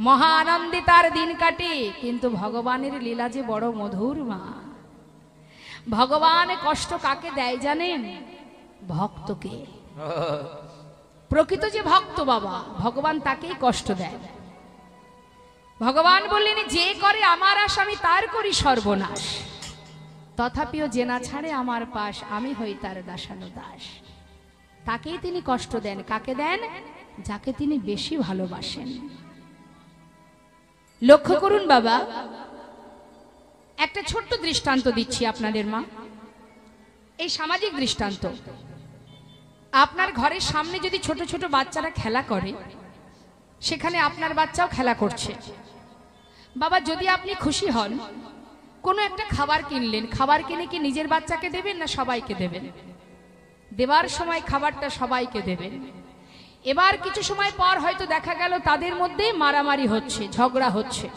মহা আনন্দে তার দিন কাটে। কিন্তু ভগবানের লীলা যে বড় মধুর মা। ভগবান কষ্ট কাকে দেয় জানেন? ভক্তকে। প্রকৃত যে ভক্ত বাবা, ভগবান তাকেই কষ্ট দেয়। ভগবান বললেন, যে করে আমার আশ আমি তার করি সর্বনাশ, তথাপিও যে না ছাড়ে আমার পাশ আমি হই তার দাসানুদাস। তাকেই তিনি কষ্ট দেন। কাকে দেন? যাকে তিনি বেশি ভালোবাসেন। লক্ষ্য করুন বাবা, একটা ছোট্ট দৃষ্টান্ত দিচ্ছি আপনাদের মা। এই সামাজিক দৃষ্টান্ত। আপনার ঘরের সামনে যদি ছোট ছোট বাচ্চারা খেলা করে, সেখানে আপনার বাচ্চাও খেলা করছে। বাবা, যদি আপনি খুশি হন, কোনো একটা খাবার কিনলেন, খাবার কিনে কি নিজের বাচ্চাকে দেবেন না সবাইকে দেবেন? দেবার সময় খাবারটা সবাইকে দেবেন। এবার কিছু সময় পর হয়তো দেখা গেল তাদের মধ্যে মারামারি হচ্ছে, ঝগড়া হচ্ছে।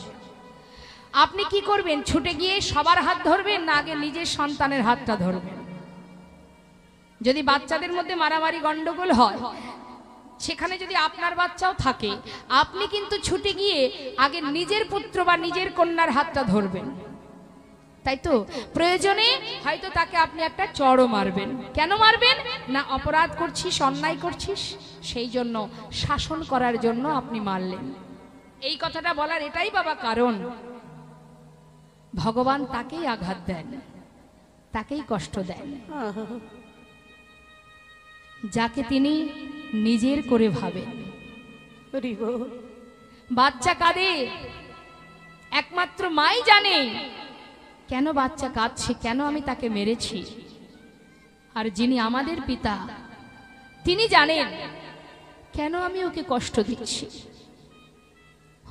আপনি কি করবেন? ছুটে গিয়ে সবার হাত ধরবেন না আগে নিজের সন্তানের হাতটা ধরবেন? যদি বাচ্চাদের মধ্যে মারামারি গন্ডগোল হয়, সেখানে যদি আপনার বাচ্চাও থাকে, আপনি কিন্তু ছুটে গিয়ে আগে নিজের পুত্র বা নিজের কন্যার হাতটা ধরবেন, তাই তো? প্রয়োজনে হয়তো তাকে আপনি একটা চড়ও মারবেন। কেন মারবেন? না অপরাধ করছিস, অন্যায় করছিস, সেই জন্য শাসন করার জন্য আপনি মারলেন। এই কথাটা বলার এটাই বাবা কারণ, ভগবান তাকেই আঘাত দেন, তাকেই কষ্ট দেন যাকে তিনি নিজের করে ভাবেন। বাচ্চা কাঁদে, একমাত্র মাই জানে কেন বাচ্চা কাঁদছে, কেন আমি তাকে মেরেছি। আর যিনি আমাদের পিতা, তিনি জানেন কেন আমি ওকে কষ্ট দিচ্ছি।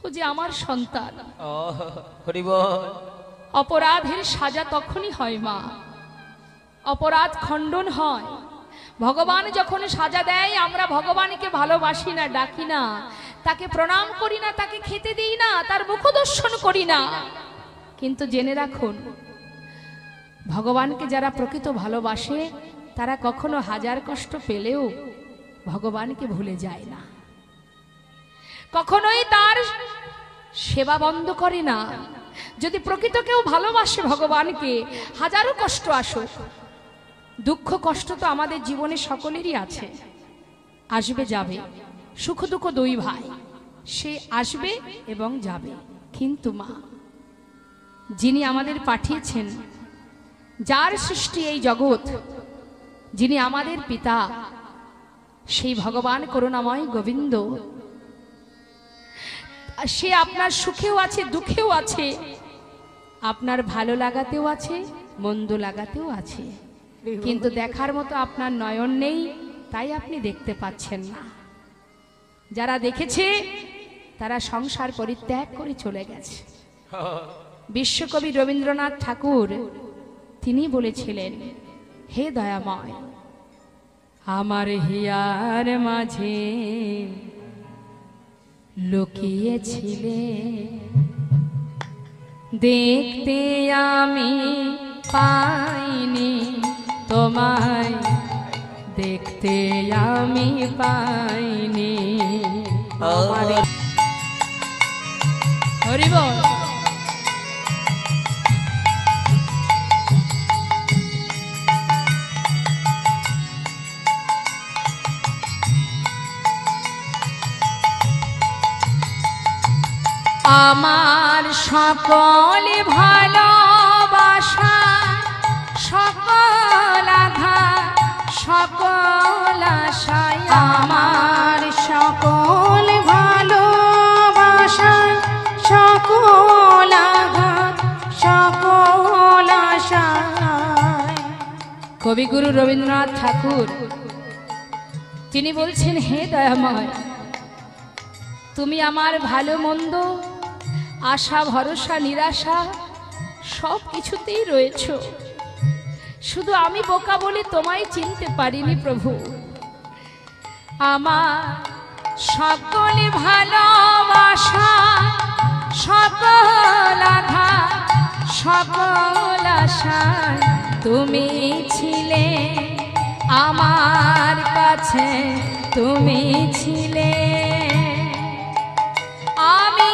ও যে আমার সন্তান। অপরাধের সাজা তখনই হয় মা, অপরাধ খণ্ডন হয়। ভগবান যখন সাজা দেয়, আমরা ভগবানকে ভালোবাসি না, ডাকি না, তাকে প্রণাম করি না, তাকে খেতে দিই না, তার মুখ দর্শন করি না। কিন্তু জেনে রাখুন, ভগবানকে যারা প্রকৃত ভালোবাসে, তারা কখনো হাজার কষ্ট পেলেও ভগবানকে ভুলে যায় না, কখনোই তার সেবা বন্ধ করে না। যদি প্রকৃত কেউ ভালোবাসে ভগবানকে, হাজারো কষ্ট আসুক, দুঃখ কষ্ট তো আমাদের জীবনে সকলেরই আছে, আসবে যাবে, সুখ দুঃখ দুই ভাই, সে আসবে এবং যাবে। কিন্তু মা, যিনি আমাদের পাঠিয়েছেন, যার সৃষ্টি এই জগৎ, যিনি আমাদের পিতা, সেই ভগবান করুণাময় গোবিন্দ, সে আপনার সুখেও আছে, দুঃখেও আছে, আপনার ভালো লাগাতেও আছে, মন্দ লাগাতেও আছে। কিন্তু দেখার মতো আপনার নয়ন নেই, তাই আপনি দেখতে পাচ্ছেন না। যারা দেখেছে তারা সংসার পরিত্যাগ করে চলে গেছে। বিশ্বকবি রবীন্দ্রনাথ ঠাকুর তিনি বলেছিলেন, হে দয়াময়, আমার হিয়ার মাঝে লুকিয়েছিলে, দেখতে আমি পাইনি তোমায়, দেখতে আমি পাইনি। হরি বল। আমার সকল ভালোবাসা, সকল আঘাত, সকল আশায়, আমার সকল ভালোবাসা, সকল আঘাত, সকল আশায়। কবিগুরু রবীন্দ্রনাথ ঠাকুর তিনি বলছেন, হে দয়াময়, তুমি আমার ভালো মন্দ, আশা ভরসা নিরাশা সব কিছুতেই রয়েছ, শুধু আমি বোকা বলে তোমায় চিনতে পারিনি প্রভু। আমার সকল ভালোবাসা, সকল আঘাত, সকল আশা তুমি ছিলে, আমার কাছে তুমি ছিলে। আমি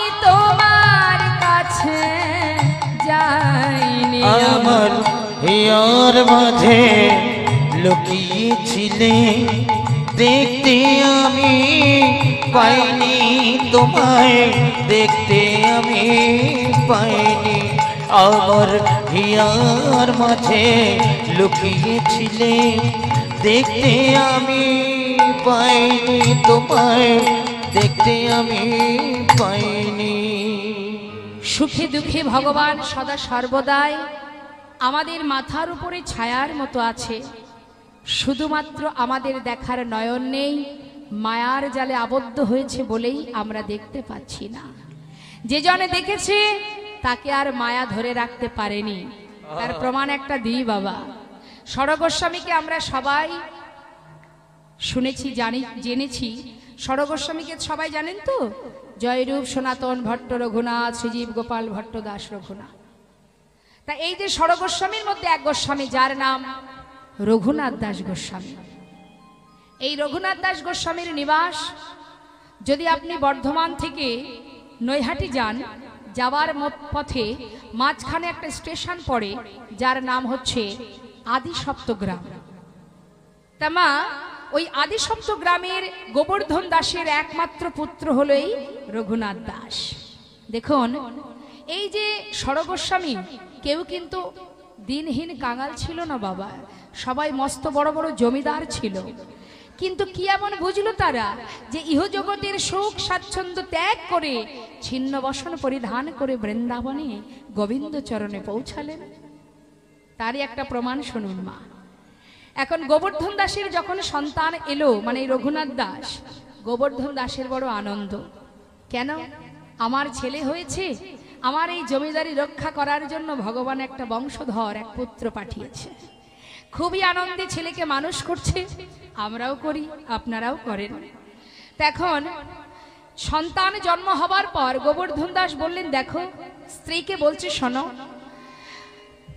হিয়ার মাঝে লুকিয়েছিলে, দেখতে আমি পাইনি তোমায়, দেখতে আমি পাইনি। আমার হিয়ার মাঝে লুকিয়েছিলে, দেখতে আমি পাইনি তোমায়, দেখতে আমি পাইনি। সুখে দুঃখে ভগবান সদা সর্বদাই আমাদের মাথার উপরে ছায়ার মতো আছে, শুধুমাত্র আমাদের দেখার নয়ন নেই, মায়ার জালে আবদ্ধ হয়েছে বলেই আমরা দেখতে পাচ্ছি না। যে জনে দেখেছে তাকে আর মায়া ধরে রাখতে পারেনি। তার প্রমাণ একটা দিই বাবা। ষড় গোস্বামীকে আমরা সবাই শুনেছি, জেনেছি। ষড় গোস্বামীকে সবাই জানেন তো? জয়রূপ সনাতন ভট্ট রঘুনাথ, শ্রীজীব গোপাল ভট্ট দাস রঘুনাথ। তা এই যে ষড় গোস্বামীর মধ্যে এক গোস্বামী যার নাম রঘুনাথ দাস গোস্বামী। এই রঘুনাথ দাস গোস্বামীর নিবাস যদি আপনি বর্ধমান থেকে নৈহাটি যান, যাওয়ার পথে মাঝখানে একটা স্টেশন পড়ে যার নাম হচ্ছে আদি সপ্তগ্রাম। তা মা, ওই আদি সপ্তগ্রামের গোবর্ধন দাসের একমাত্র পুত্র হলো এই রঘুনাথ দাস। দেখুন, এই যে ষড় গোস্বামী কেউ কিন্তু দিনহীন কাঙাল ছিল না বাবা, সবাই মস্ত বড় বড় জমিদার ছিল। কিন্তু কি এমন বুঝলো তারা যে ইহজগতের সুখ স্বাচ্ছন্দ্য ত্যাগ করে ছিন্ন বসন পরিধান করে বৃন্দাবনে গোবিন্দ চরণে পৌঁছালেন? তারই একটা প্রমাণ শুনুন মা। এখন গোবর্ধন দাসের যখন সন্তান এলো, মানে রঘুনাথ দাস, গোবর্ধন দাসের বড় আনন্দ। কেন? আমার ছেলে হয়েছে, আমার এই জমিদারি রক্ষা করার জন্য ভগবান একটা বংশধর, এক পুত্র পাঠিয়েছে। খুবই আনন্দে ছেলেকে মানুষ করছে। আমরাও করি, আপনারাও করেন। এখন সন্তান জন্ম হবার পর গোবর্ধন দাস বললেন, দেখো, স্ত্রীকে বলছে, শোনো,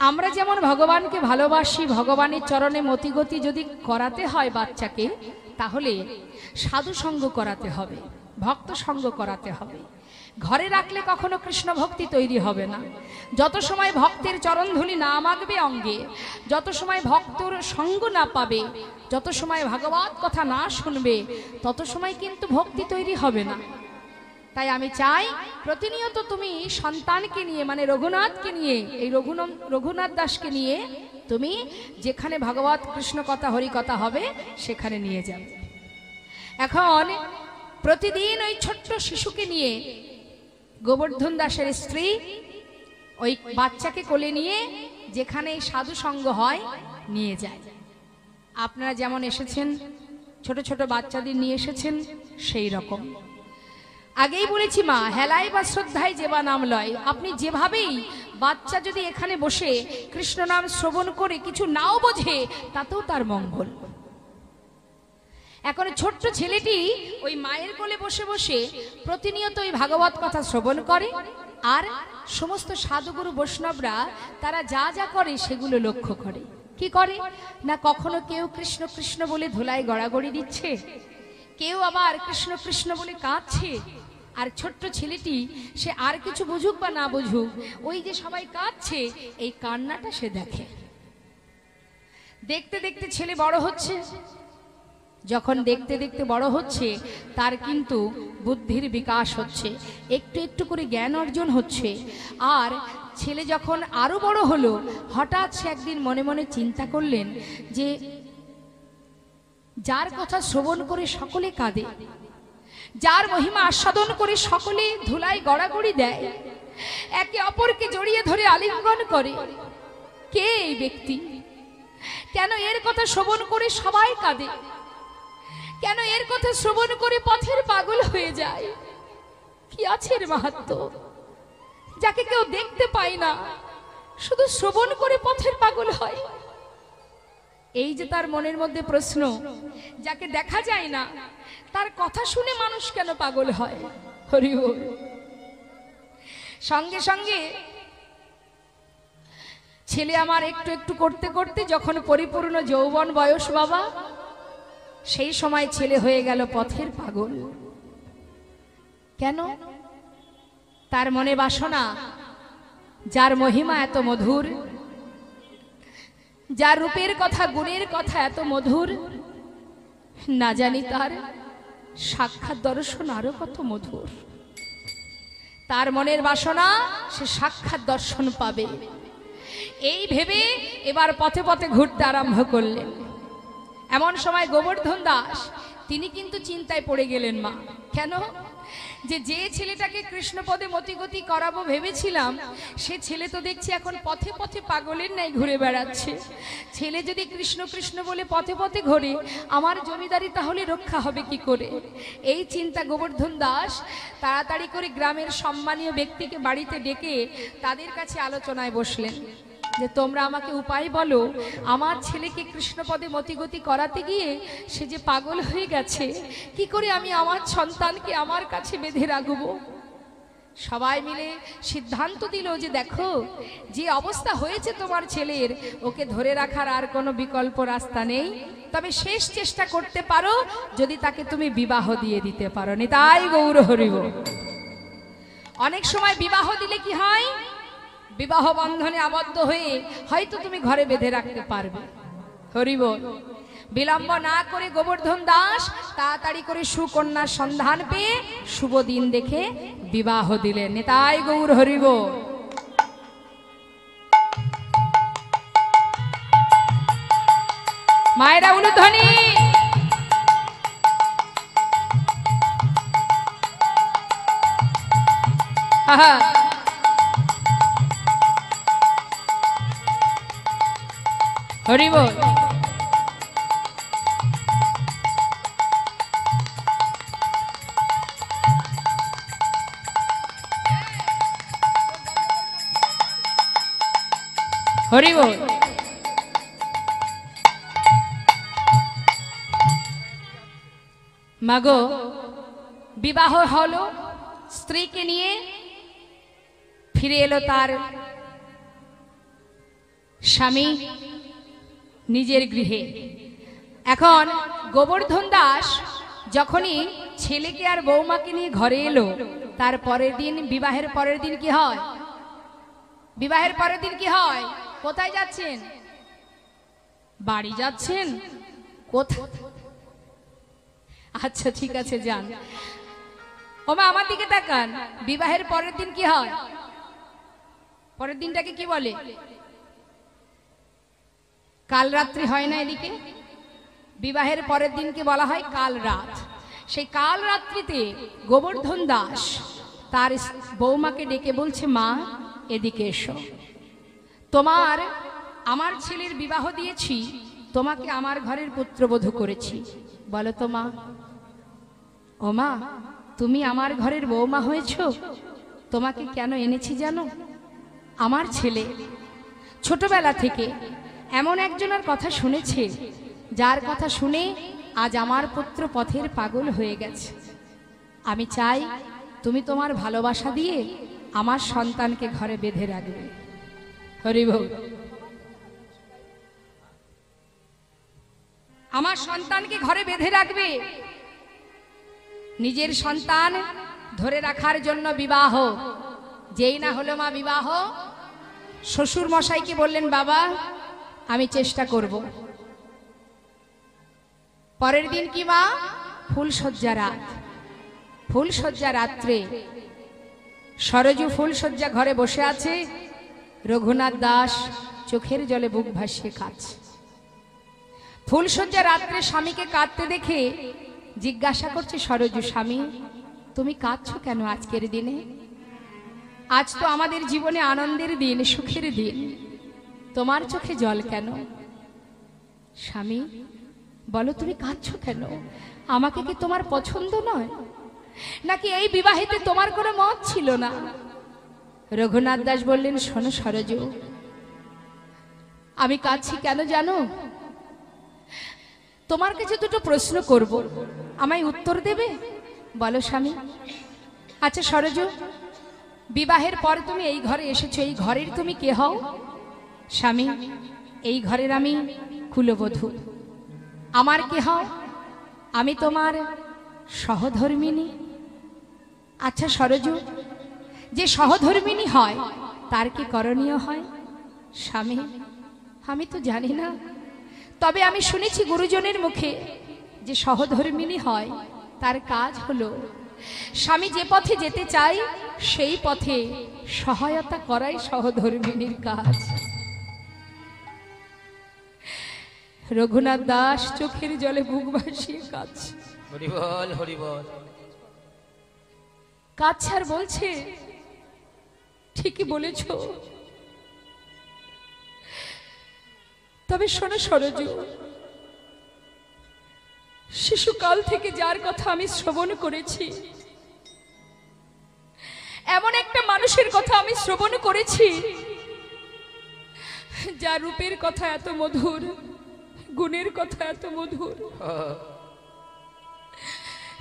আমরা যেমন ভগবানকে ভালোবাসি, ভগবানের চরণে মতিগতি যদি করাতে হয় বাচ্চাকে, তাহলে সাধু সঙ্গ করাতে হবে, ভক্ত সঙ্গ করাতে হবে। ঘরে রাখলে কখনো কৃষ্ণ ভক্তি তৈরি হবে না। যত সময় ভক্তের চরণধুলি না মাগবে অঙ্গে, যত সময় ভক্তর সঙ্গ না পাবে, যত সময় ভাগবত কথা না শুনবে, তত সময় কিন্তু ভক্তি তৈরি হবে না। তাই আমি চাই প্রতিনিয়ত তুমি সন্তানকে নিয়ে, মানে রঘুনাথকে নিয়ে, এই রঘুনাথ দাসকে নিয়ে তুমি যেখানে ভাগবত কৃষ্ণ কথা হরি কথা হবে সেখানে নিয়ে যাবে। এখন প্রতিদিন ওই ছোট্ট শিশুকে নিয়ে গোবর্ধন দাসের স্ত্রী ওই বাচ্চাকে কোলে নিয়ে যেখানে সাধু সঙ্গ হয় নিয়ে যায়। আপনারা যেমন এসেছেন, ছোট ছোট বাচ্চাদের নিয়ে এসেছেন, সেই রকম। আগেই বলেছি মা, হেলায় বা শ্রদ্ধায় যেবা নাম লয়। আপনি যেভাবেই বাচ্চা যদি এখানে বসে কৃষ্ণ নাম শ্রবণ করে কিছু নাও বোঝে, তাতেও তার মঙ্গল। এখন ছোট্ট ছেলেটি ওই মায়ের কোলে বসে বসে প্রতিনিয়ত ওই ভাগবত কথা শ্রবণ করে, আর সমস্ত সাধুগুরু বৈষ্ণবরা তারা যা যা করে সেগুলো লক্ষ্য করে। কি করে না, কখনো কেউ কৃষ্ণ কৃষ্ণ বলে ধুলায় গড়াগড়ি দিচ্ছে, কেউ আবার কৃষ্ণ কৃষ্ণ বলে কাঁদছে। আর ছোট্ট ছেলেটি সে আর কিছু বুঝুক বা না বুঝুক, ওই যে সবাই কাঁদছে এই কান্নাটা সে দেখে। দেখতে দেখতে ছেলে বড় হচ্ছে। যখন দেখতে দেখতে বড় হচ্ছে, তার কিন্তু বুদ্ধির বিকাশ হচ্ছে, একটু একটু করে জ্ঞান অর্জন হচ্ছে। আর ছেলে যখন আরো বড় হলো, হঠাৎ সে একদিন মনে মনে চিন্তা করলেন যে যার কথা শ্রবণ করে সকলে কাঁদে, যার মহিমা আস্বাদন করে সকলে ধুলায় গড়াগড়ি দেয়, একে অপরকে জড়িয়ে ধরে আলিঙ্গন করে, কে এই ব্যক্তি? কেন এর কথা শ্রবণ করে সবাই কাঁদে? কেন এর কথা শ্রবণ করে পথের পাগল হয়ে যায়? কি আছে এর মাহাত্ম্য, যাকে কেউ দেখতে পায় না, শুধু শ্রবণ করে পথের পাগল হয়? এই যে তার মনের মধ্যে প্রশ্ন, যাকে দেখা যায় না তার কথা শুনে মানুষ কেন পাগল হয়? হরি বল। সঙ্গে সঙ্গে ছেলে আমার একটু একটু করতে করতে যখন পরিপূর্ণ যৌবন বয়স বাবা, সেই সময় ছেলে হয়ে গেল পথের পাগল। কেন? তার মনে বাসনা, যার মহিমা এত মধুর, যার রূপের কথা গুণের কথা এত মধুর, না জানি তার সাক্ষাৎ দর্শন আরো কত মধুর। তার মনের বাসনা সে সাক্ষাৎ দর্শন পাবে, এই ভেবে এবার পথে পথে ঘুরতে আরম্ভ করলেন। এমন সময় গোবর্ধন দাস তিনি কিন্তু চিন্তায় পড়ে গেলেন মা। কেন? যে ছেলেটাকে কৃষ্ণপদে মতিগতি করাবো ভেবেছিলাম, সে ছেলে তো দেখছি এখন পথে পথে পাগলের ন্যায় ঘুরে বেড়াচ্ছে। ছেলে যদি কৃষ্ণ কৃষ্ণ বলে পথে পথে ঘোরে, আমার জমিদারি তাহলে রক্ষা হবে কি করে? এই চিন্তা গোবর্ধন দাস তাড়াতাড়ি করে গ্রামের সম্মানীয় ব্যক্তিকে বাড়িতে ডেকে তাদের কাছে আলোচনায় বসলেন যে তোমরা আমাকে উপায় বলো, আমার ছেলেকে কৃষ্ণপদে মতিগতি করাতে গিয়ে সে যে পাগল হয়ে গেছে, কি করে আমি আমার সন্তানকে আমার কাছে বেঁধে রাখবো? সবাই মিলে সিদ্ধান্ত দিল যে দেখো, যে অবস্থা হয়েছে তোমার ছেলের, ওকে ধরে রাখার আর কোনো বিকল্প রাস্তা নেই, তবে শেষ চেষ্টা করতে পারো যদি তাকে তুমি বিবাহ দিয়ে দিতে পারো। নিতাই গৌর হরিব। অনেক সময় বিবাহ দিলে কি হয়, বিবাহ বন্ধনে আবদ্ধ হয়ে হয়তো তুমি ঘরে বেঁধে রাখতে পারবে। হরিব। বিলম্ব না করে গোবর্ধন দাস তাড়াতাড়ি করে সুকন্যার সন্ধান পেয়ে শুভ দিন দেখে বিবাহ দিলেন। নিতাই গৌর হরিব। মায়েরা উলুধ্বনি। আহা, হরি বল। হরি বল। মাগো, বিবাহ হলো, স্ত্রীকে নিয়ে ফিরে এলো তার স্বামী নিজের গৃহে। এখন গোবর্ধন দাস যখনই ছেলেকে আর বৌমাকে নিয়ে ঘরে এলো, তার পরের দিন, বিবাহের পরের দিন কি হয়? বিবাহের পরের দিন কি হয়? কোথায় যাচ্ছেন? বাড়ি যাচ্ছেন? কোথায়? আচ্ছা ঠিক আছে, যান। ওমা আমার দিকে তাকান। বিবাহের পরের দিন কি হয়? পরের দিনটাকে কি বলে? কাল রাত্রি হয় না এদিকে? বিবাহের পরের দিনকে বলা হয় কাল রাত। সেই কাল রাত্রিতে গোবর্ধন দাস তার বৌমাকে ডেকে বলছে, মা এদিকে এসো, তোমার আমার ছেলের বিবাহ দিয়েছি, তোমাকে আমার ঘরের পুত্রবধূ করেছি, বলো তো মা। ও মা, তুমি আমার ঘরের বৌমা হয়েছ, তোমাকে কেন এনেছি জানো? আমার ছেলে ছোটবেলা থেকে এমন একজনের কথা শুনেছে, যার কথা শুনে আজ আমার পুত্র পথের পাগল হয়ে গেছে। আমি চাই তুমি তোমার ভালোবাসা দিয়ে আমার সন্তানকে ঘরে বেঁধে রাখবে। হরি বল। আমার সন্তানকে ঘরে বেঁধে রাখবে। নিজের সন্তান ধরে রাখার জন্য বিবাহ। যেই না হলো মা বিবাহ, শ্বশুর মশাইকে বললেন, বাবা আমি চেষ্টা করব। পরের দিন কি মা? ফুলশয্যা রাত। ফুলশয্যা রাত্রে সরজু ফুলশয্যা ঘরে বসে আছে, রঘুনাথ দাস চোখের জলে বুক ভাসিয়ে কাঁদছে। ফুলশয্যা রাত্রে স্বামীকে কাঁদতে দেখে জিজ্ঞাসা করছে সরজু, স্বামী তুমি কাঁদছো কেন আজকের দিনে? আজ তো আমাদের জীবনে আনন্দের দিন, সুখের দিন, তোমার চোখে জল কেন? স্বামী বলো, তুমি কাঁদছো কেন? আমাকে কি তোমার পছন্দ নয়, নাকি এই বিবাহিতে তোমার কোনো মত ছিল না? রঘুনাথ দাস বললেন, শোনো সরজু, আমি কাঁদছি কেন জানো? তোমার কাছে দুটো প্রশ্ন করব, আমায় উত্তর দেবে? বলো স্বামী। আচ্ছা সরজু, বিবাহের পর তুমি এই ঘরে এসেছো, এই ঘরের তুমি কে হও? স্বামী এই ঘরের আমি কুলবধূ। আমার কে হও? আমি তোমার সহধর্মিনী। আচ্ছা সরজু, যে সহধর্মিনী হয় তার কি করণীয় হয়? স্বামী আমি তো জানি না, তবে আমি শুনেছি গুরুজনের মুখে যে সহধর্মিণী হয় তার কাজ হলো স্বামী যে পথে যেতে চায় সেই পথে সহায়তা করাই সহধর্মিণীর কাজ। রঘুনাথ দাস চোখের জলে বুক ভাসিয়ে কাঁদছে, হরি বল হরি বল। কাঁদছে আর বলছে, ঠিকই বলেছ, তবে শোনো সরজু, শিশুকাল থেকে যার কথা আমি শ্রবণ করেছি, এমন একটা মানুষের কথা আমি শ্রবণ করেছি যার রূপের কথা এত মধুর, গুণের কথা এত মধুর,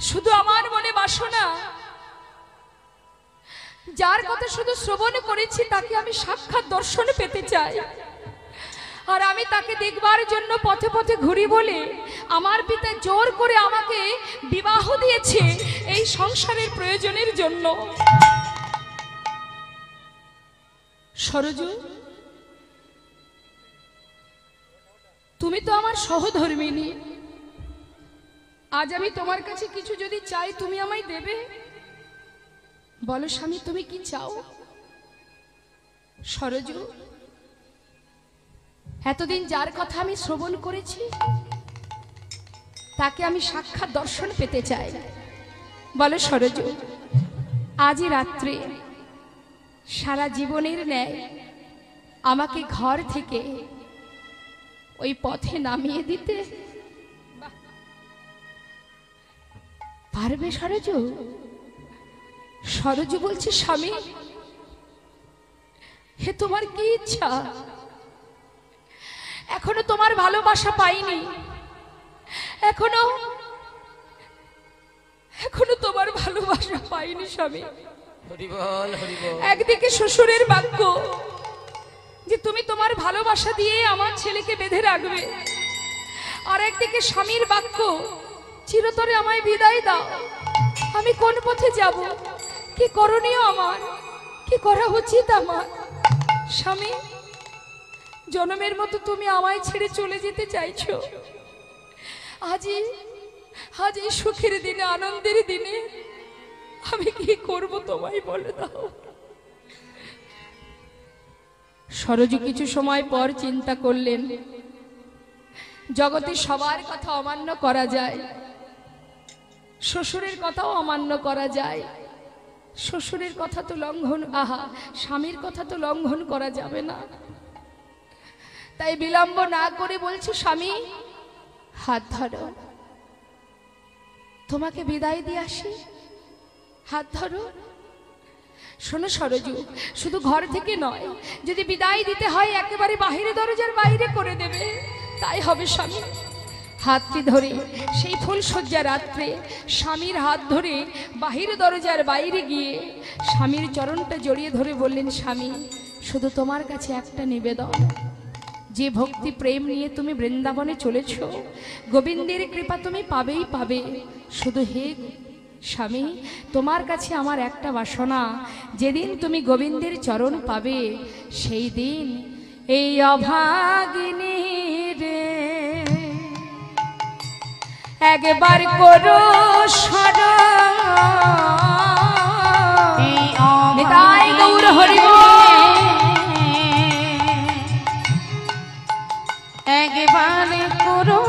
শুধু আমার মনে বাসনা, যার কথা শুধু শ্রবণ করেছি তাকে আমি সাক্ষাৎ দর্শন পেতে চাই। আর আমি তাকে দেখবার জন্য পথে পথে ঘুরি বলে আমার পিতা জোর করে আমাকে বিবাহ দিয়েছে এই সংসারের প্রয়োজনের জন্য। সরজু, তুমি তো আমার সহধর্মিণী, আজ আমি তোমার কাছে কিছু যদি চাই তুমি আমায় দেবে? বলো স্বামী, তুমি কি চাও? সরজু, এতদিন যার কথা আমি শ্রবণ করেছি তাকে আমি সাক্ষাৎ দর্শন পেতে চাই। বলো সরজু, আজই রাত্রে সারা জীবনের ন্যায় আমাকে ঘর থেকে ওই পথে নামিয়ে দিতে পারবে সরজু? সরজু বলছে, স্বামী, হে তোমার কি ইচ্ছা? এখনো তোমার ভালোবাসা পাইনি, এখনো তোমার ভালোবাসা পাইনি স্বামী। একদিকে শ্বশুরের বাক্য যে তুমি তোমার ভালোবাসা দিয়ে আমার ছেলেকে বেঁধে রাখবে, আর একদিকে স্বামীর বাক্য চিরতরে আমায় বিদায় দাও। আমি কোন পথে যাব? কি করণীয় আমার? কি করা উচিত আমার? স্বামী, জনমের মতো তুমি আমায় ছেড়ে চলে যেতে চাইছো, আজ এই সুখের দিনে, আনন্দের দিনে আমি কি করব তোমায় বলে দাও। সরজু কিছু সময় পর চিন্তা করলেন, জগতে সবার কথা অমান্য করা যায়, শ্বশুরের কথাও অমান্য করা যায়, শ্বশুরের কথা তো লঙ্ঘন, স্বামীর কথা তো লঙ্ঘন করা যাবে না। তাই বিলম্ব না করে বলছি, স্বামী, হাত ধরো, তোমাকে বিদায় দিয়ে আসি, হাত ধরো। শোনো সরজু, শুধু ঘর থেকে নয়, যদি বিদায় দিতে হয় একেবারে বাহিরে, দরজার বাইরে করে দেবে, তাই হবে স্বামী। হাতটি ধরে সেই ফুলশয্যা রাত্রে স্বামীর হাত ধরে বাহির দরজার বাইরে গিয়ে স্বামীর চরণটা জড়িয়ে ধরে বললেন, স্বামী, শুধু তোমার কাছে একটা নিবেদন, যে ভক্তি প্রেম নিয়ে তুমি বৃন্দাবনে চলেছ, গোবিন্দের কৃপা তুমি পাবেই পাবে। শুধু হে স্বামী, তোমার কাছে আমার একটা বাসনা, যেদিন তুমি গোবিন্দের চরণ পাবে সেই দিন এই অভাগিনী রে একবার করো স্মরণ। নিতাই গৌর হরি বল। একবার করো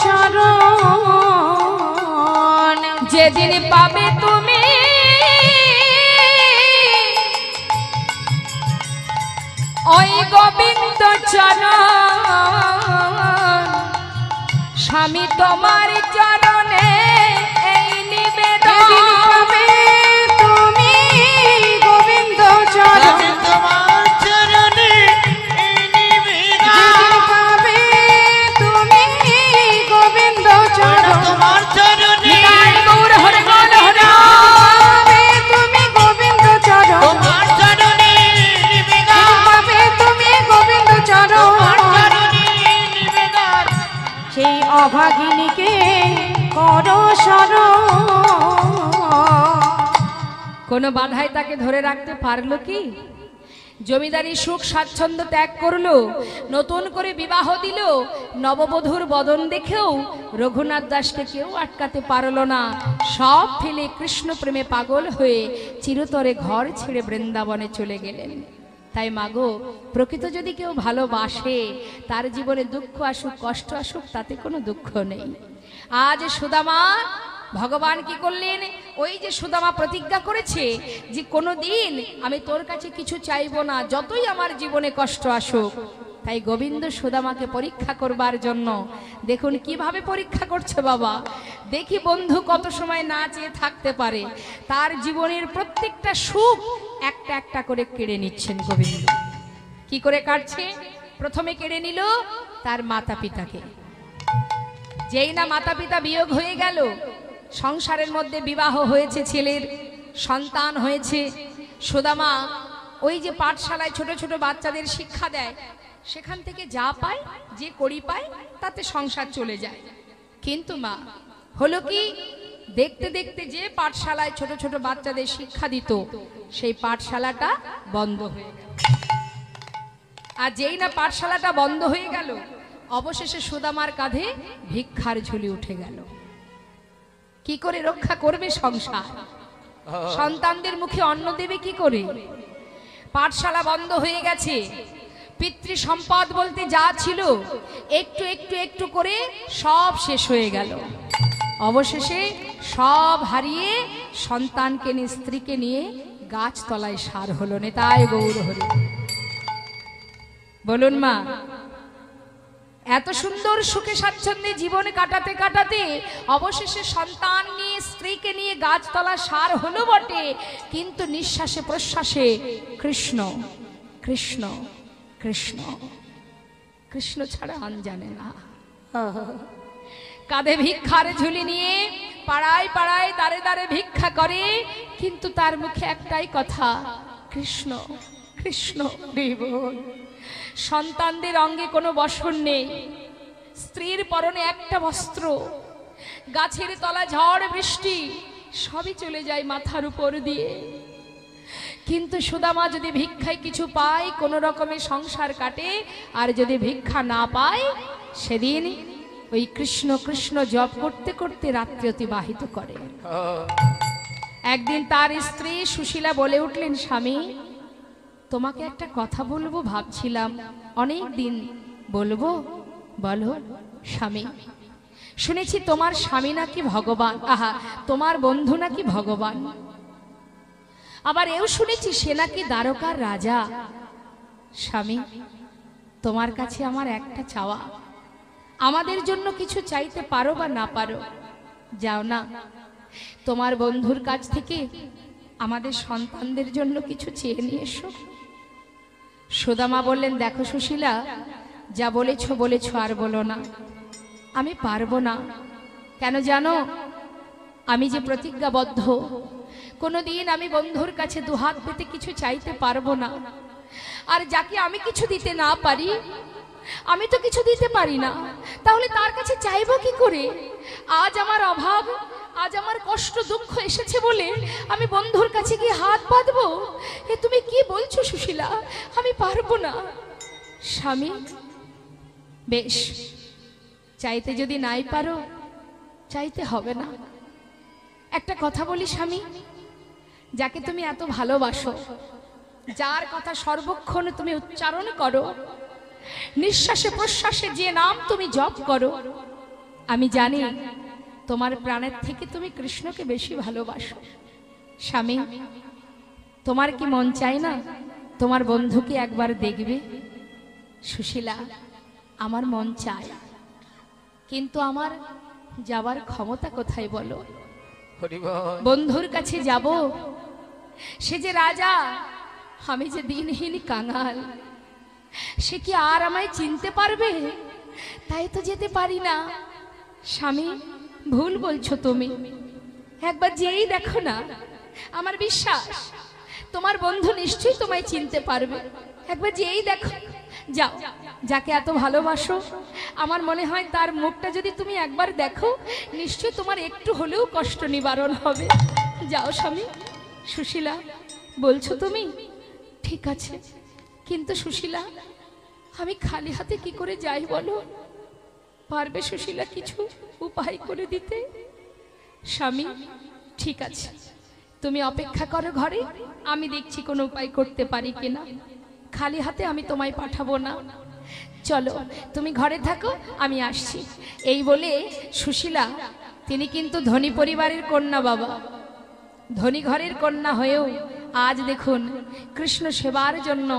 স্মরণ, যেদিন পাবে তুমি ওই গোবিন্দ চরণ, স্বামী তোমার চরণে এই নিবেদন। পাবে তুমি গোবিন্দ চরণ, তোমার চরণে এই নিবেদন। পাবে তুমি গোবিন্দ চরণ, তোমার চরণে গৌর হরে গৌর হরে, পাবে তুমি গোবিন্দ চরণ, তোমার চরণে নিবেদন। পাবে তুমি গোবিন্দ তোমার চরণ। চরণে নিবেদন। সেই অভাগিনীকে করো স্মরণ। কোনো বাধাই তাকে ধরে রাখতে পারলো কি? জমিদারি সুখ স্বাচ্ছন্দ্য ত্যাগ করলো, নতুন করে বিবাহ দিল। নববধূর বদন দেখেও রঘুনাথ দাসকে কেউ আটকাতে পারলো না। সব ফেলে কৃষ্ণ প্রেমে পাগল হয়ে চিরতরে ঘর ছেড়ে বৃন্দাবনে চলে গেলেন। তাই মাগো, প্রকৃত যদি কেউ ভালোবাসে, তার জীবনে দুঃখ আসুক কষ্ট আসুক তাতে কোনো দুঃখ নেই। আজ সুদামা ভগবান কি করলেন, ওই যে সুদামা প্রতিজ্ঞা করেছে যে কোনোদিন আমি তোর কাছে কিছু চাইবো না, যতই আমার জীবনে কষ্ট আসুক। তাই গোবিন্দ সুদামাকে পরীক্ষা করবার জন্য দেখুন কিভাবে পরীক্ষা করছে বাবা। দেখি বন্ধু কত সময় না চেয়ে থাকতে পারে, তার জীবনের প্রত্যেকটা সুখ একটা একটা করে কেড়ে নিচ্ছেন গোবিন্দ। কি করে কাটছে? প্রথমে কেড়ে নিল তার মাতা পিতাকে। যেই না মাতা পিতা বিয়োগ হয়ে গেল, সংসারের মধ্যে বিবাহ হয়েছে, ছেলের সন্তান হয়েছে, সুদামা ওই যে পাঠশালায় ছোট ছোট বাচ্চাদের শিক্ষা দেয়, সেখান থেকে যা পায়, যে কড়ি পায়, তাতে সংসার চলে যায়। কিন্তু মা হলো কি, দেখতে দেখতে যে পাঠশালায় ছোট ছোট বাচ্চাদের শিক্ষা দিত, সেই পাঠশালাটা বন্ধ হয়ে গেল। আর যেই না পাঠশালাটা বন্ধ হয়ে গেল, অবশেষে সুদামার কাঁধে ভিক্ষার ঝুলি উঠে গেল। কি করে রক্ষা করবে সংসার? সন্তানদের মুখে অন্ন দেবে কি করে? পাঠশালা বন্ধ হয়ে গেছে, পিতৃ সম্পদ বলতে যা ছিল একটু একটু একটু করে সব শেষ হয়ে গেল। অবশেষে সব হারিয়ে সন্তানকে নিয়ে, স্ত্রীকে নিয়ে গাছতলায় সার হলো। নেতাই গৌর হরি। বলুন মা, এত সুন্দর সুখে স্বাচ্ছন্দ্যে জীবন কাটাতে কাটাতে অবশেষে সন্তান নিয়ে, স্ত্রীকে নিয়ে গাছতলা সার হলো বটে, কিন্তু নিঃশ্বাসে প্রশ্বাসে কৃষ্ণ কৃষ্ণ কৃষ্ণ কৃষ্ণ ছাড়া আন জানে না। কাঁধে ভিক্ষার ঝুলি নিয়ে পাড়ায় পাড়ায় দাঁড়ে দাঁড়ে ভিক্ষা করে, কিন্তু তার মুখে একটাই কথা, কৃষ্ণ কৃষ্ণ। সন্তানদের অঙ্গে কোনো বসন নেই, স্ত্রীর পরনে একটা বস্ত্র, গাছের তলা ঝড় বৃষ্টি সবই চলে যায় মাথার উপর দিয়ে। কিন্তু সুদামা যদি ভিক্ষায় কিছু পায়, কোনো রকমের সংসার কাটে, আর যদি ভিক্ষা না পায়, সেদিন ওই কৃষ্ণ কৃষ্ণ জপ করতে করতে রাত্রি অতিবাহিত করে। একদিন তার স্ত্রী সুশীলা বলে উঠলেন, স্বামী তোমাকে একটা কথা বলবো ভাবছিলাম, অনেক দিন বলবো। বলো স্বামী। শুনেছি তোমার স্বামী নাকি ভগবান, আহা তোমার বন্ধু নাকি ভগবান, আবার এও শুনেছি সে নাকি দ্বারকার রাজা। স্বামী তোমার কাছে আমার একটা চাওয়া, আমাদের জন্য কিছু চাইতে পারো বা না পারো, যাও না তোমার বন্ধুর কাছ থেকে আমাদের সন্তানদের জন্য কিছু চেয়ে নিয়ে এসো। সুদামা বললেন, দেখো সুশীলা, যা বলেছ বলেছ, আর বলো না, আমি পারবো না। কেন জানো? আমি যে প্রতিজ্ঞাবদ্ধ, কোনোদিন আমি বন্ধুর কাছে দুহাত পেতে কিছু চাইতে পারবো না। আর যাকে আমি কিছু দিতে না পারি, আমি তো কিছু দিতে পারি না, তাহলে তার কাছে চাইবো কি করে? আজ আমার অভাব, আজ আমার কষ্ট দুঃখ এসেছে বলে আমি বন্ধুর কাছে গিয়ে হাত পাতবো? এ তুমি কি বলছো সুশীলা? আমি পারবো না। স্বামী বেশ, চাইতে যদি নাই পারো, চাইতে হবে না। একটা কথা বলি স্বামী, যাকে তুমি এত ভালোবাসো, যার কথা সর্বক্ষণ তুমি উচ্চারণ করো, নিঃশ্বাসে প্রশ্বাসে যে নাম তুমি জপ করো, আমি জানি তোমার প্রাণের থেকে তুমি কৃষ্ণকে বেশি ভালোবাসো। স্বামী তোমার কি মন চায় না তোমার বন্ধুকে একবার দেখবে? সুশীলা, আমার মন চায়, কিন্তু আমার যাবার ক্ষমতা কোথায় বলো? বন্ধুর কাছে যাব, সে যে রাজা, আমি যে দিনহীন কাঙাল, সে কি আর আমায় চিনতে পারবে? তাই তো যেতে পারি না। স্বামী ভুল বলছো তুমি, একবার যেই দেখো না, আমার বিশ্বাস তোমার বন্ধু নিশ্চয়ই তোমায় চিনতে পারবে। একবার যেই দেখো, যাও, যাকে এত ভালোবাসো, আমার মনে হয় তার মুখটা যদি তুমি একবার দেখো, নিশ্চয়ই তোমার একটু হলেও কষ্ট নিবারণ হবে। যাও স্বামী। সুশীলা বলছো তুমি? ঠিক আছে, কিন্তু সুশীলা, আমি খালি হাতে কি করে যাই বলো? পারবে সুশীলা কিছু উপায় করে দিতে? স্বামী, ঠিক আছে, তুমি অপেক্ষা করো ঘরে, আমি দেখছি কোনো উপায় করতে পারি কিনা। খালি হাতে আমি তোমায় পাঠাবো না। চলো তুমি ঘরে থাকো, আমি আসছি। এই বলে সুশীলা, তিনি কিন্তু ধনী পরিবারের কন্যা বাবা, ধনী ঘরের কন্যা হয়েও আজ দেখুন কৃষ্ণ সেবার জন্য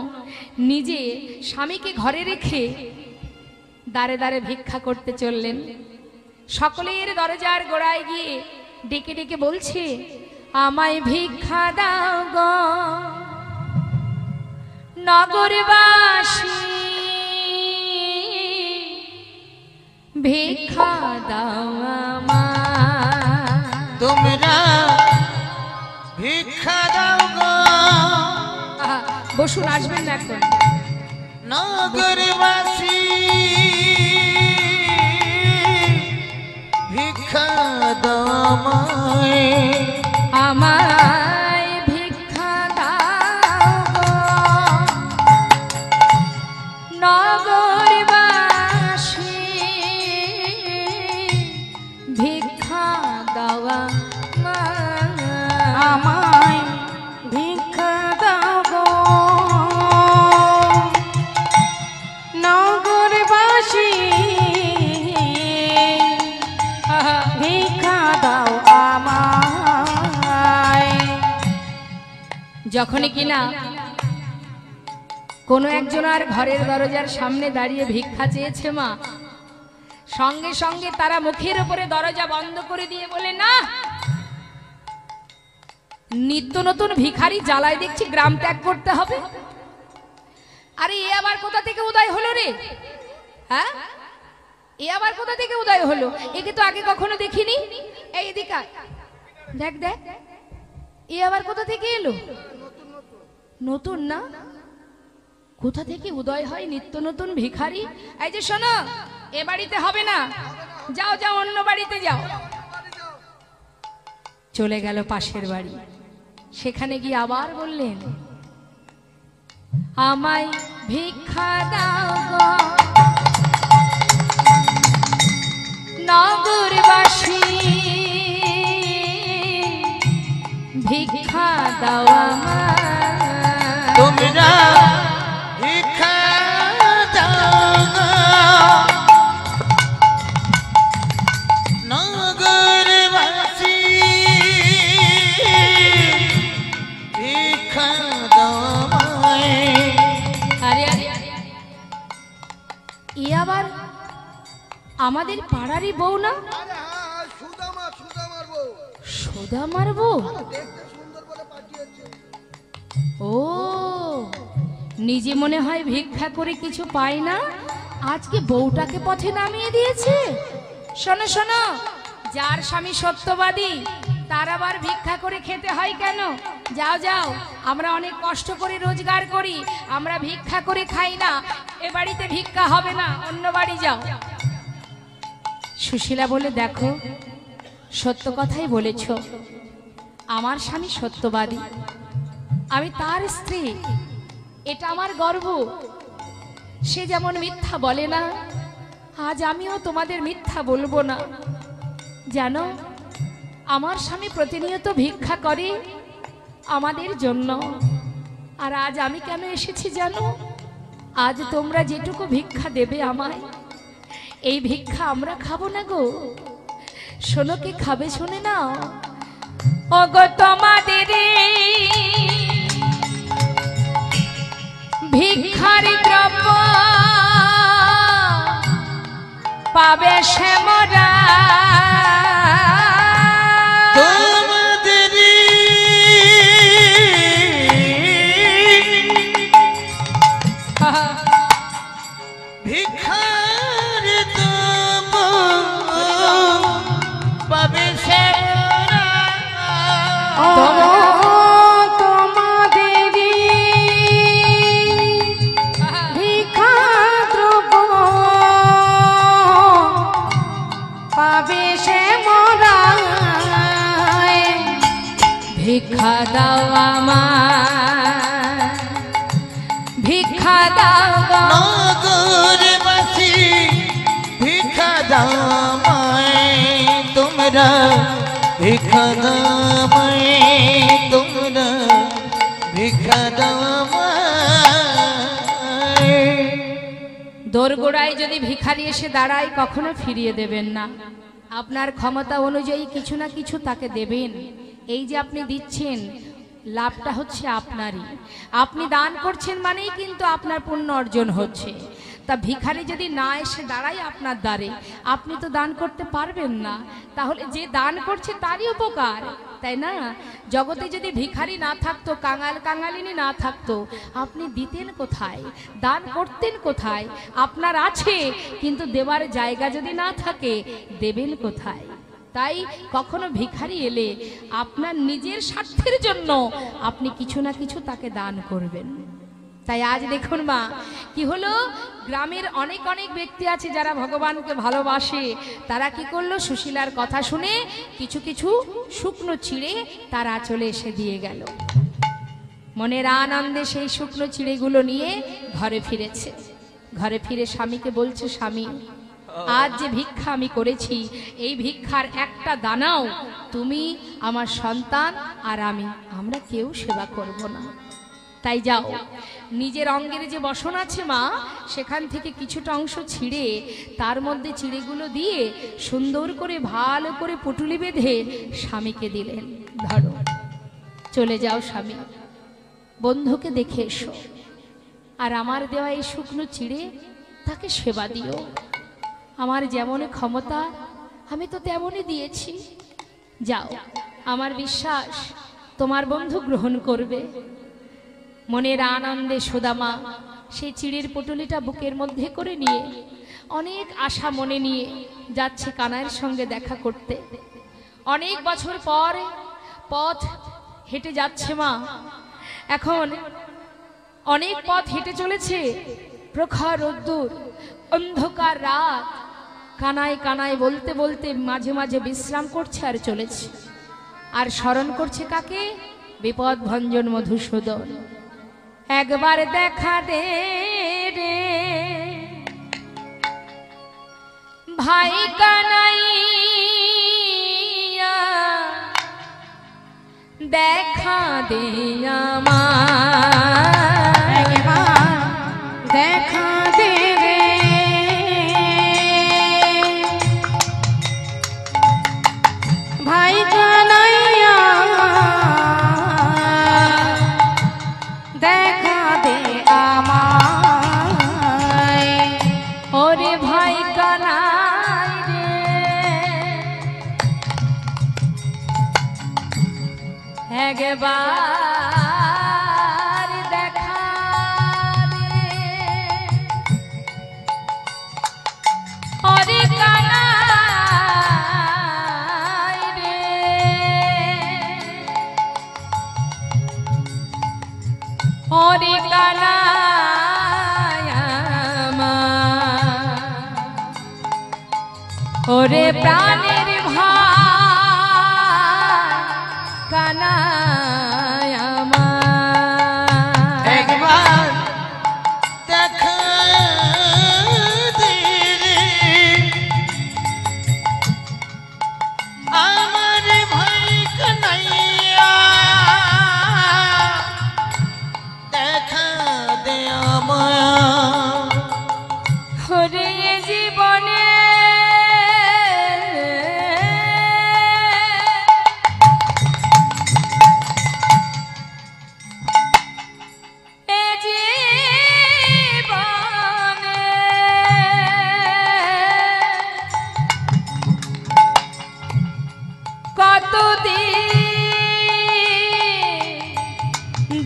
নিজে স্বামীকে ঘরে রেখে দাঁড়ে দাঁড়ে ভিক্ষা করতে চললেন। সকলের দরজার গোড়ায় গিয়ে ডেকে ডেকে বলছে, আমায় ভিক্ষা দাও গো নগরবাসী, ভিক্ষা দাও আমায়। তোমরা ভিক্ষা দাও গো বসুন, আসবেন না এখন। নগরবাসী, ভিক্ষা দাও আমায় ভিক্ষা দাও গো নগরবাসী, ভিক্ষা দাও আমায় ভিক্ষা দাও গো নগরবাসী, ভিক্ষা দাও আমায়। যখনই কিনা কোনো একজন আর ঘরের দরজার সামনে দাঁড়িয়ে ভিক্ষা চেয়েছে মা, সঙ্গে সঙ্গে তারা মুখের উপরে দরজা বন্ধ করে দিয়ে বলে, না, নিত্য নতুন ভিখারি জ্বালায় দেখছি গ্রাম ত্যাগ করতে হবে। আরে এ আবার কোথা থেকে উদয় হলো রে? হ্যাঁ, এ আবার কোথা থেকে উদয় হলো? একে তো আগে কখনো দেখিনি। এই এদিকে দেখ দেখ, এ আবার কোথা থেকে এলো? নতুন না, কোথা থেকে উদয় হয় নিত্য নতুন ভিখারি? এই যে শোনো, এ বাড়িতে হবে না, যাও যাও, অন্য বাড়িতে যাও। চলে গেল পাশের বাড়ি। সেখানে গিয়ে আবার বললেন, আমায় ভিক্ষা দাও গো নগরবাসী, ভিক্ষা দাও আমায়। তোমরা ভিক্ষা দাও গো নগরবাসী, ভিক্ষা দাও আরে আরে, ই আবার আমাদের পাড়ারই বউ না? সুদামার বউ? ও, নিজে মনে হয় ভিক্ষা করে কিছু পায় না, আজকে বউটাকে পথে নামিয়ে দিয়েছে। শোনো শোনো, যার স্বামী সত্যবাদী তার আবার ভিক্ষা করে খেতে হয় কেন? যাও যাও, আমরা অনেক কষ্ট করে রোজগার করি, আমরা ভিক্ষা করে খাই না। এ বাড়িতে ভিক্ষা হবে না, অন্য বাড়ি যাও। সুশীলা বলে, দেখো, সত্য কথাই বলেছ, আমার স্বামী সত্যবাদী, আমি তার স্ত্রী, এটা আমার গর্ব। সে যেমন মিথ্যা বলে না, আজ আমিও তোমাদের মিথ্যা বলবো না। জানো, আমার স্বামী প্রতিনিয়ত ভিক্ষা করে আমাদের জন্য, আর আজ আমি কেন এসেছি জানো? আজ তোমরা যেটুকু ভিক্ষা দেবে আমায়, এই ভিক্ষা আমরা খাবো না গো। শোনো, কি খাবে শুনে নাও। ওগো তোমাদের ভিক্ষার দ্রব্য পাবে সে মোরা, ভিক্ষার দ্রব্য পাবে সে মোরা। ভিক্ষা দাও আমায়, ভিক্ষা দাও গো নগরবাসী ভিক্ষা দাও আমায় তোমরা ভিক্ষা দাও আমায় তোমরা ভিক্ষা দাও আমায়। দোরগোড়ায় যদি ভিখারি এসে দাঁড়ায় কখনো ফিরিয়ে দেবেন না, আপনার ক্ষমতা অনুযায়ী কিছু না কিছু তাকে দেবেন। এই যে আপনি দিচ্ছেন, লাভটা হচ্ছে আপনারই। আপনি দান করছেন মানেই কিন্তু আপনার পুণ্য অর্জন হচ্ছে। তা ভিখারি যদি না এসে দাঁড়ায় আপনার দ্বারে, আপনি তো দান করতে পারবেন না। তাহলে যে দান করছে তারই উপকার, তাই না? জগতে যদি ভিখারি না থাকতো, কাঙাল কাঙালিনী না থাকতো, আপনি দিতেন কোথায়, দান করতেন কোথায়? আপনার আছে, কিন্তু দেওয়ার জায়গা যদি না থাকে, দেবেন কোথায়? তাই কখনো ভিখারি এলে আপনার নিজের স্বার্থের জন্য আপনি কিছু না কিছু তাকে দান করবেন। তাই আজ দেখুন মা, কি হলো, গ্রামের অনেক অনেক ব্যক্তি আছে যারা ভগবানকে ভালোবাসে। তারা কি করলো, সুশীলার কথা শুনে কিছু কিছু শুকনো চিড়ে তার আঁচলে এসে দিয়ে গেল। মনের আনন্দে সেই শুকনো চিড়েগুলো নিয়ে ঘরে ফিরেছে। ঘরে ফিরে স্বামীকে বলছে, স্বামী, আজ যে ভিক্ষা আমি করেছি, এই ভিক্ষার একটা দানাও তুমি, আমার সন্তান আর আমরা কেউ সেবা করব না। তাই যাও, নিজের অঙ্গের যে বসন আছে মা, সেখান থেকে কিছুটা অংশ ছিঁড়ে তার মধ্যে চিড়েগুলো দিয়ে সুন্দর করে ভালো করে পুটুলি বেঁধে স্বামীকে দিলেন। ধরো, চলে যাও স্বামী, বন্ধুকে দেখে এসো, আর আমার দেওয়া এই শুকনো চিড়ে তাকে সেবা দিও। আমার যেমন ক্ষমতা আমি তো তেমনই দিয়েছি। যাও, আমার বিশ্বাস তোমার বন্ধু গ্রহণ করবে। মনের আনন্দে সুদামা সেই চিড়ের পুটুলিটা বুকের মধ্যে করে নিয়ে অনেক আশা মনে নিয়ে যাচ্ছে কানাইয়ের সঙ্গে দেখা করতে। অনেক বছর পর পথ হেঁটে যাচ্ছে মা। এখন অনেক পথ হেঁটে চলেছে, প্রখর রোদ্দুর, অন্ধকার রাত। কানাই কানাই বলতে বলতে মাঝে মাঝে বিশ্রাম করছে আর চলেছে, আর স্মরণ করছে কাকে? বিপদ ভঞ্জন মধুসূদন। একবার দেখা দে রে ভাই কানাইয়া, দেখা দে আমার, একবার দেখা দে রে ভাই কানাইয়া, দেখা দে আমায়। ওরে ভাই কানাই রে, একবার দেখা দে। ওরে কানাই রে, ওরে কানাই আমার, ওরে প্রাণের ভাই কানাই আমার। একবার দেখা দে রে আমার ভাই কানাইয়া, দেখা দে আমায়। ওরে জীবনে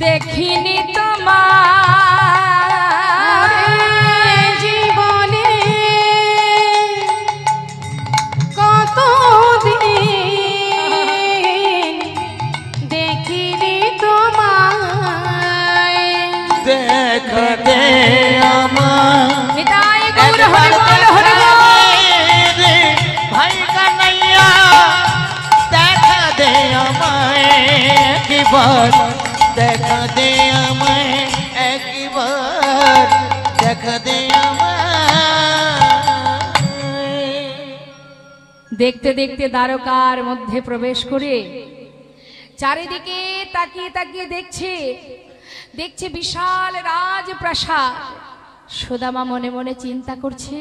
দেখিনি তোমার জীবনে কতদিন দেখিনি তোমায়। দেখা দে আমায়। নিতাই গৌর হরি বল হরি বল। রে ভাই কানাইয়া, দেখা দে আমায় একবার, দেখা দে আমায় একবার। দেখতে দেখতে দ্বারকার মধ্যে প্রবেশ করে চারিদিকে তাকিয়ে তাকিয়ে দেখছে দেখছে বিশাল রাজপ্রাসাদ। সুদামা মনে মনে চিন্তা করছে,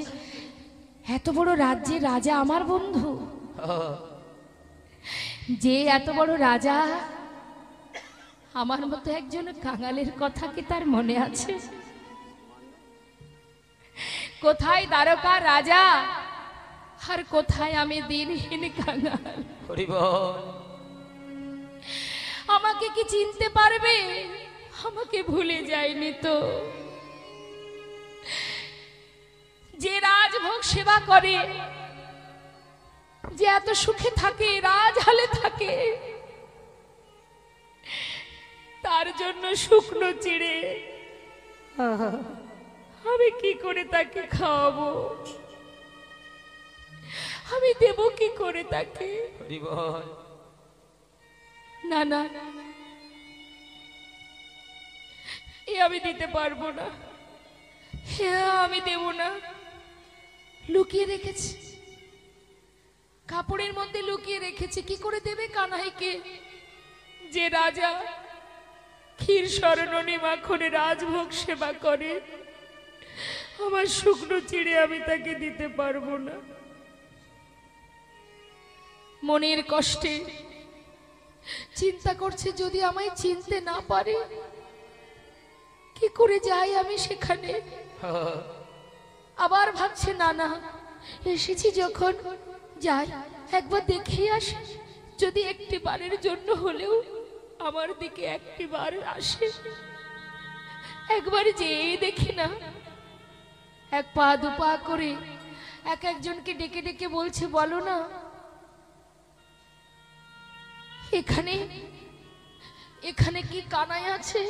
এত বড় রাজ্যের রাজা আমার বন্ধু, যে এত বড় রাজা, আমার মতো একজন কাঙালের কথা কি তার মনে আছে? কোথায় দ্বারকার রাজা আর কোথায় আমি দিনহীন কাঙাল? আমাকে কি চিনতে পারবে? আমাকে ভুলে যায়নি তো? যে রাজভোগ সেবা করে, যে এত সুখে থাকে, রাজহালে থাকে, তার জন্য শুকনো চিড়ে আমি কি করে তাকে খাওয়াবো? আমি দেব কি করে তাকে? না না, এ আমি দিতে পারবো না, আমি দেব না। লুকিয়ে রেখেছি, কাপড়ের মধ্যে লুকিয়ে রেখেছি। কি করে দেবে কানাইকে? যে রাজা ক্ষীর স্বর্ণনি মাখনে রাজভোগ সেবা করে, আমার শুকনো চিড়ে আমি তাকে দিতে পারবো না। মনের কষ্টে চিন্তা করছে, যদি আমায় চিনতে না পারে, কি করে যাই আমি সেখানে? আবার ভাবছে, না না, এসেছি যখন যাই একবার দেখে আসি, যদি একটি বারের জন্য হলেও আমার দিকে একটি বার আসে, একবার যেয়ে দেখি না। এক পা দু পা করে এক একজনকে ডেকে ডেকে বলছে, বলো না, এখানে এখানে কি কানাই আছে?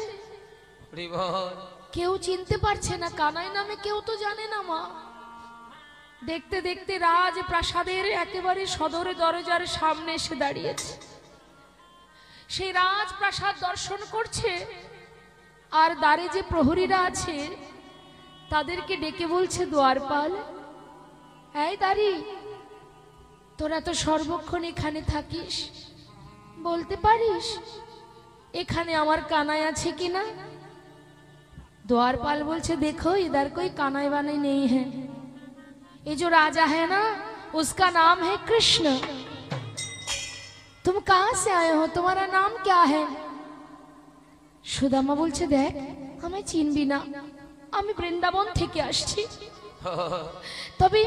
কেউ চিনতে পারছে না, কানাই নামে কেউ তো জানে না মা। দেখতে দেখতে রাজপ্রাসাদের একেবারে সদর দরজার সামনে এসে দাঁড়িয়েছে। সেই রাজপ্রাসাদ দর্শন করছে, আর দ্বারে যে প্রহরীরা আছে তাদেরকে ডেকে বলছে, দ্বারপাল, এই দাঁড়ি, তোরা তো সর্বক্ষণ এখানে থাকিস, বলতে পারিস এখানে আমার কানাই আছে কিনা? द्वारपाल बोलছে, देखो इधर कोई कानाई वानाई नहीं है, ये जो राजा है ना उसका नाम है कृष्ण। तुम कहां से आए हो, तुम्हारा नाम क्या है? সুদামা বলছে, দেখ আমি চিনবি না, আমি বৃন্দাবন থেকে আসছি, তবে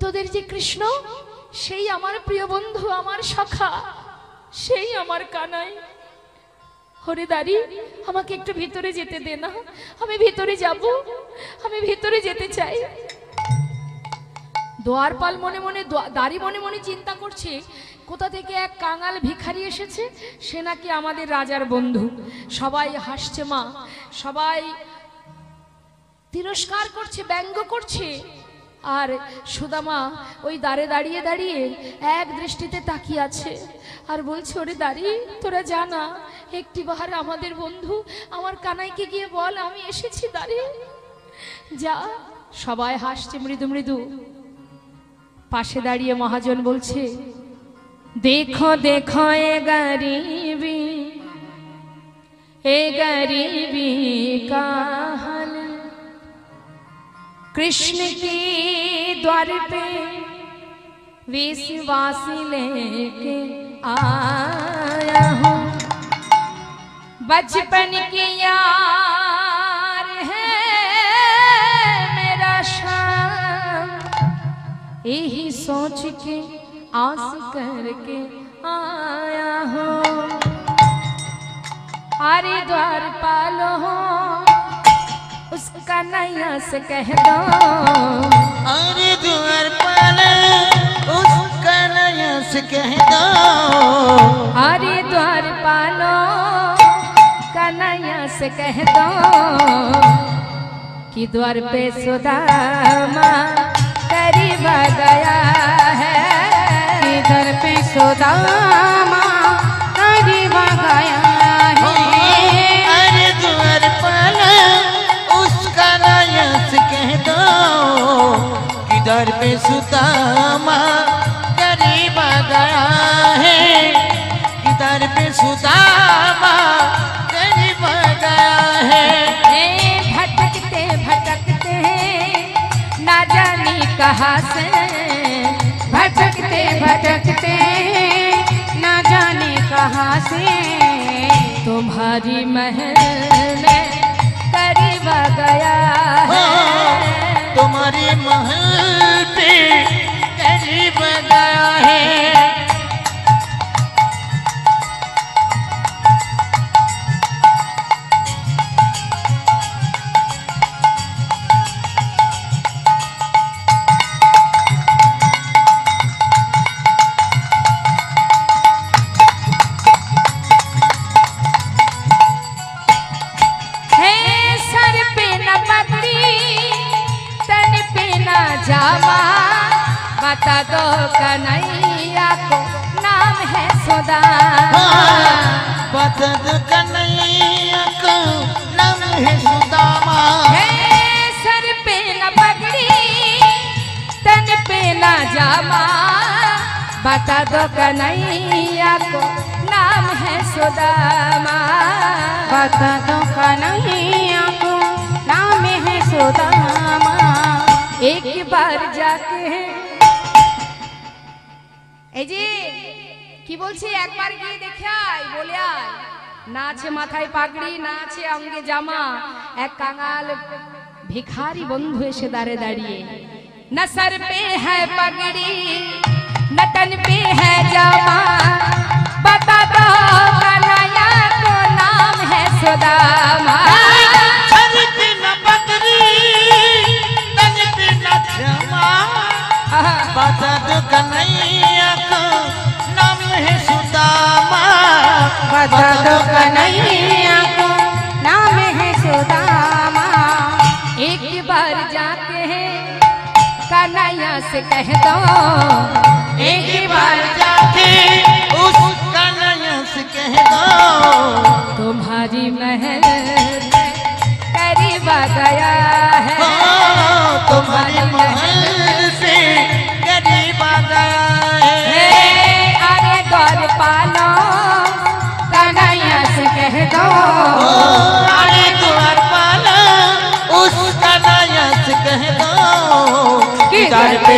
তোদের যে কৃষ্ণ, সেই আমার প্রিয় বন্ধু, আমার সখা, সেই আমার কানাই। হরে দাঁড়ি, আমাকে একটু ভিতরে যেতে দে না, আমি ভিতরে যাব, আমি ভিতরে যেতে চাই। দ্বারপাল মনে মনে, দাঁড়ি মনে মনে চিন্তা করছে, কোথা থেকে এক কাঙাল ভিখারি এসেছে, সে নাকি আমাদের রাজার বন্ধু। সবাই হাসছে মা, সবাই তিরস্কার করছে, ব্যঙ্গ করছে। আর সুদামা ওই দ্বারে দাঁড়িয়ে দাঁড়িয়ে এক দৃষ্টিতে তাকিয়ে আছে আর বলছে, ওরে দাঁড়ি, তোরা জানা একটিবার আমাদের বন্ধু, আমার কানাইকে গিয়ে বল আমি এসেছি, দাঁড়ি যা। সবাই হাসছে মৃদু মৃদু। পাশে দাঁড়িয়ে মহাজন বলছে, देखो देखो ए गरीबी का हाल, कृष्ण के द्वार पे विश्वासी लेके आया हूँ, बचपन के यार है मेरा शाम, यही सोच के आस करके आया हूँ। अरे द्वारपालो उसका नैया से कह दो, अरे द्वारपाल उसका नैया से कह दो, अरे द्वारपालो कन्हैया से कह दो कि द्वार पे सुदामा करीब गया है, इधर पे सुदामा करीब गया है। अरे द्वारपाल उसका नैया से कह दो, किधर पे सुदामा करीब कहाँ से भटकते भटकते न जाने कहाँ से तुम्हारी महल में करीब आ गया है। तुम्हारी महल पे करीब गया है। बता दो कन्हैया को नाम है सुदामा। बता दो कन्हैया को नाम है सुदामा। सर पे न पगड़ी तन पे न जामा, बता दो कन्हैया को नाम है सुदामा। बता दो कन्हैया को नाम है सुदामा। एक बार जाके এই যে কি বলছি, একবার গিয়ে দেখে আয়, বলে আয়। না আছে মাথায় পাগড়ি, না আছে অঙ্গে জামা, এক কাঙাল ভিখারি বন্ধু এসে দাঁড়িয়ে, न सर पे है पगड़ी न तन पे है जामा, बता दो कन्हैया को नाम है सुदामा। सर पे न पगड़ी तन पे न जामा, बता दो कन्हैया को नाम है सुदामा। बता दो कन्हैया को नाम है सुदामा। एक बार जाके कन्हैया से कह दो, एक बार जाके उस कन्हैया से कह दो, तुम्हारी महल में करीब आ गया है। तुम्हारी महल से करीब आ गया है। अरे द्वार पालो कन्हैया से कह दो, अरे द्वार पालो उस कन्हैया से कह दो, दर पे